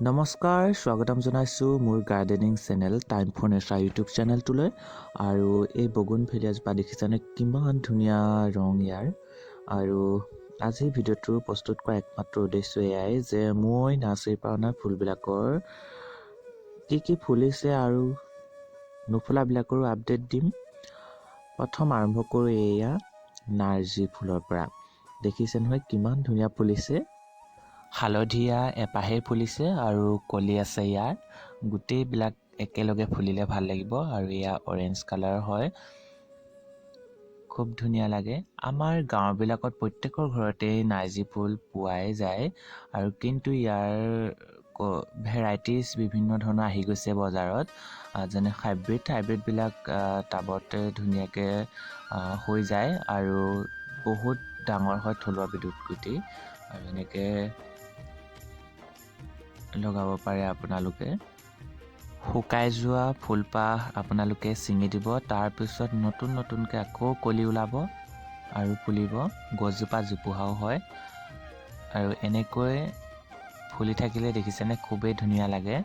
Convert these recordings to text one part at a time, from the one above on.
নমস্কাৰ, স্বাগতম জনাইছোঁ মোৰ gardening channel time for nature YouTube চেনেলটোলৈ। আৰু এই বগুনভিলিয়াজোপা দেখিছেনে কিমান ধুনীয়া ৰং ইয়াৰ। আৰু আজিৰ ভিডিঅ'টো প্ৰস্তুত কৰা একমাত্ৰ উদ্দেশ্য এয়াই যে মই নাৰ্চাৰীৰ পৰা অনা ফুলবিলাকৰ কি ফুলিছে আৰু নুফুলাবিলাকৰো আপডেট দিম। প্ৰথম আৰম্ভ কৰোঁ এয়া নাৰ্জী ফুলৰ পৰা। দেখিছে নহয় কিমান ধুনীয়া ফুলিছে। হালধীয়া এপাহেই ফুলিছে আৰু কলি আছে ইয়াৰ। গোটেইবিলাক একেলগে ফুলিলে ভাল লাগিব। আৰু এয়া অৰেঞ্জ কালাৰ হয়, খুব ধুনীয়া লাগে। আমাৰ গাঁৱবিলাকত প্ৰত্যেকৰ ঘৰতেই নাৰ্জী ফুল পোৱাই যায়। আৰু কিন্তু ইয়াৰ ভেৰাইটিজ বিভিন্ন ধৰণৰ আহি গৈছে বজাৰত, যেনে হাইব্ৰিডবিলাক টাবতে ধুনীয়াকৈ হৈ যায় আৰু বহুত ডাঙৰ হয় থলুৱা বিদ্যুৎ গুটি। আৰু এনেকৈ লগাব পাৰে আপোনালোকে। শুকাই যোৱা ফুলপাহ আপোনালোকে ছিঙি দিব, তাৰপিছত নতুনকৈ আকৌ কলি ওলাব আৰু ফুলিব। গছজোপা জোপোহাও হয় আৰু এনেকৈ ফুলি থাকিলে দেখিছেনে খুবেই ধুনীয়া লাগে।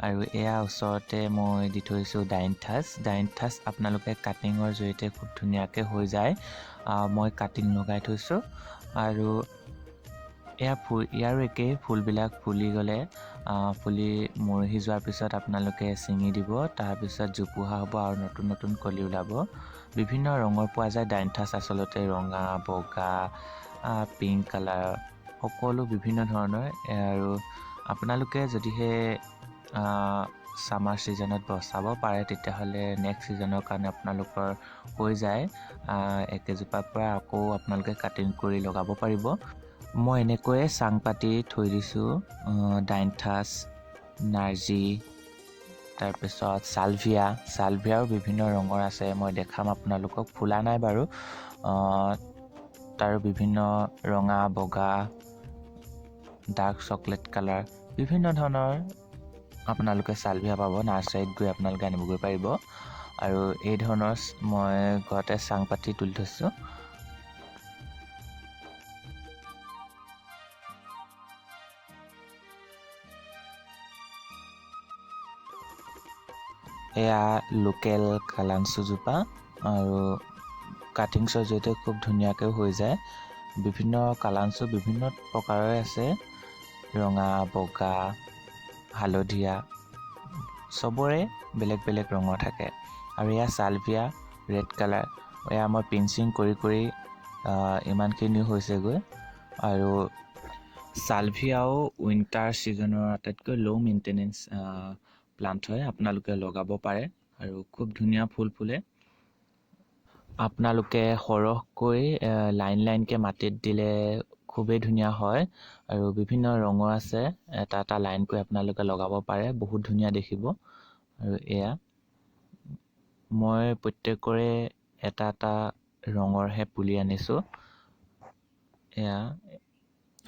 আৰু এয়া ওচৰতে মই দি থৈছোঁ ডাইনথাছ আপোনালোকে কাটিঙৰ জৰিয়তে খুব ধুনীয়াকৈ হৈ যায়। মই কাটিং লগাই থৈছোঁ। আৰু ইয়াৰো একেই, ফুলবিলাক ফুলি গ'লে ফুলি মৰহি যোৱাৰ পিছত আপোনালোকে ছিঙি দিব, তাৰপিছত জোপোহা হ'ব আৰু নতুন কলি ওলাব। বিভিন্ন ৰঙৰ পোৱা যায় ডাইনথাছ, আচলতে ৰঙা, বগা, পিংক কালাৰ, সকলো বিভিন্ন ধৰণৰ। আৰু আপোনালোকে যদিহে ছামাৰ ছিজনত বচাব পাৰে তেতিয়াহ'লে নেক্সট ছিজনৰ কাৰণে আপোনালোকৰ হৈ যায়। একেজোপাৰ পৰা আকৌ আপোনালোকে কাটিং কৰি লগাব পাৰিব। মই এনেকৈয়ে চাং পাতি থৈ দিছোঁ ডাইনথাছ, নাৰ্জী, তাৰপিছত ছালভিয়াও বিভিন্ন ৰঙৰ আছে, মই দেখাম আপোনালোকক। ফুলা নাই বাৰু, তাৰ বিভিন্ন ৰঙা, বগা, ডাৰ্ক চকলেট কালাৰ, বিভিন্ন ধৰণৰ আপোনালোকে ছালভিয়া পাব। নাৰ্চাৰীত গৈ আপোনালোকে আনিবগৈ পাৰিব। আৰু এই ধৰণৰ মই ঘৰতে চাং পাতি তুলি থৈছোঁ। এয়া লোকেল কালাঞ্চুজোপা, আৰু কাটিংছৰ জৰিয়তে খুব ধুনীয়াকৈ হৈ যায়। বিভিন্ন কালাঞ্চু বিভিন্ন প্ৰকাৰৰে আছে, ৰঙা, বগা, হালধীয়া, চবৰে বেলেগ বেলেগ ৰঙৰ থাকে। আৰু এয়া ছালভিয়া ৰেড কালাৰ, এয়া মই পিঞ্চিং কৰি ইমানখিনি হৈছেগৈ। আৰু ছালভিয়াও উইণ্টাৰ ছিজনৰ আটাইতকৈ ল' মেইনটেনেঞ্চ প্লান্ট হয়, আপোনালোকে লগাব পাৰে আৰু খুব ধুনীয়া ফুল ফুলে। আপোনালোকে সৰহকৈ লাইনকৈ মাটিত দিলে খুবেই ধুনীয়া হয়। আৰু বিভিন্ন ৰঙৰ আছে, এটা লাইনকৈ আপোনালোকে লগাব পাৰে, বহুত ধুনীয়া দেখিব। আৰু এয়া মই প্ৰত্যেকৰে এটা ৰঙৰহে পুলি আনিছোঁ। এয়া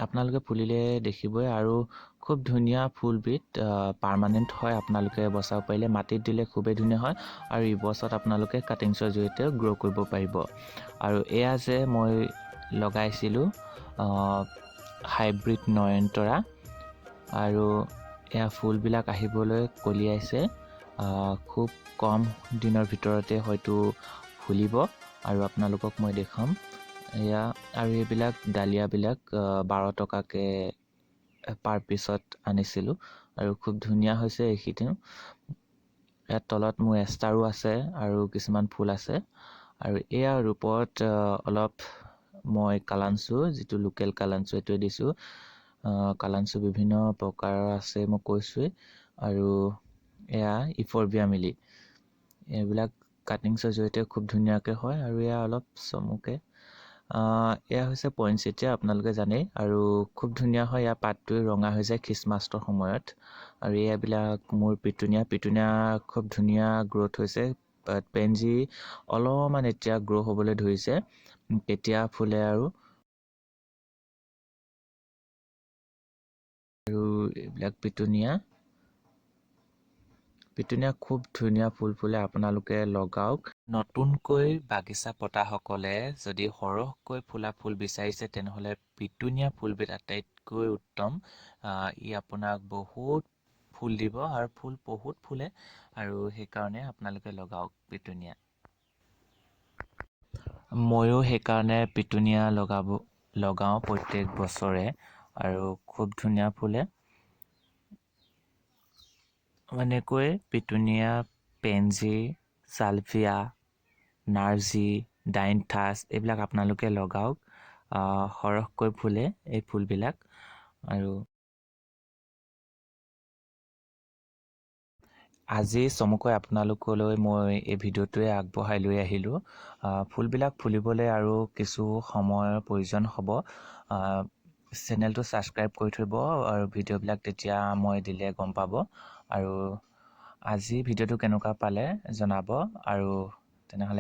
আপোনালোকে ফুলিলে দেখিবই। আৰু খুব ধুনীয়া ফুলবিধ, পাৰ্মানেণ্ট হয়, আপোনালোকে বচাব পাৰিলে। মাটিত দিলে খুবেই ধুনীয়া হয় আৰু ইবছত আপোনালোকে কাটিংছৰ জৰিয়তে গ্ৰ' কৰিব পাৰিব। আৰু এয়া যে মই লগাইছিলোঁ হাইব্ৰিড নয়নতৰা, আৰু এয়া ফুলবিলাক আহিবলৈ কলিয়াইছে। খুব কম দিনৰ ভিতৰতে হয়তো ফুলিব আৰু আপোনালোকক মই দেখুৱাম। এয়া আৰু এইবিলাক ডালিয়াবিলাক 12 টকাকৈ পাৰ পিছত আনিছিলোঁ আৰু খুব ধুনীয়া হৈছে এইখিনিও। ইয়াত তলত মোৰ এষ্টাৰো আছে আৰু কিছুমান ফুল আছে। আৰু এয়াৰ ওপৰত অলপ মই কালাঞ্চু, যিটো লোকেল কালাঞ্চু, এইটোৱে দিছোঁ। কালাঞ্চু বিভিন্ন প্ৰকাৰৰ আছে মই কৈছোঁৱেই। আৰু এয়া ইফৰবিয়া মিলি, এইবিলাক কাটিংছৰ জৰিয়তে খুব ধুনীয়াকৈ হয়। আৰু এয়া অলপ চমুকৈ, এয়া হৈছে পইনচেটিয়া, আপোনালোকে জানেই। আৰু খুব ধুনীয়া হয়, ইয়াৰ পাতটোৱে ৰঙা হৈ যায় খ্ৰীষ্টমাছৰ সময়ত। আৰু এইবিলাক মোৰ পিটুনিয়া খুব ধুনীয়া গ্ৰ'থ হৈছে। পেনজি অলপমান এতিয়া গ্ৰ' হ'বলৈ ধৰিছে, কেতিয়া ফুলে। আৰু এইবিলাক পিটুনিয়া খুব ধুনীয়া ফুল ফুলে, আপোনালোকে লগাওক। নতুনকৈ বাগিচা পতাসকলে যদি সৰহকৈ ফুলা ফুল বিচাৰিছে তেনেহ'লে পিটুনিয়া ফুলবিধ আটাইতকৈ উত্তম। ই আপোনাক বহুত ফুল দিব আৰু ফুল বহুত ফুলে, আৰু সেইকাৰণে আপোনালোকে লগাওক পিটুনিয়া। ময়ো সেইকাৰণে পিটুনিয়া লগাওঁ প্ৰত্যেক বছৰে, আৰু খুব ধুনীয়া ফুলে। এনেকৈ পিটুনিয়া, পেনজি, ছালভিয়া, নাৰ্জী, ডাইনথাছ এইবিলাক আপোনালোকে লগাওক। সৰহকৈ ফুলে এই ফুলবিলাক। আৰু আজি চমুকৈ আপোনালোকলৈ মই এই ভিডিঅ'টোৱে আগবঢ়াই লৈ আহিলোঁ। ফুলবিলাক ফুলিবলৈ আৰু কিছু সময়ৰ প্ৰয়োজন হ'ব। চেনেলটো ছাবস্ক্ৰাইব কৰি থ'ব, আৰু ভিডিঅ'বিলাক তেতিয়া মই দিলে গম পাব। আৰু আজি ভিডিঅ'টো কেনেকুৱা পালে জনাব, আৰু তেনেহ'লে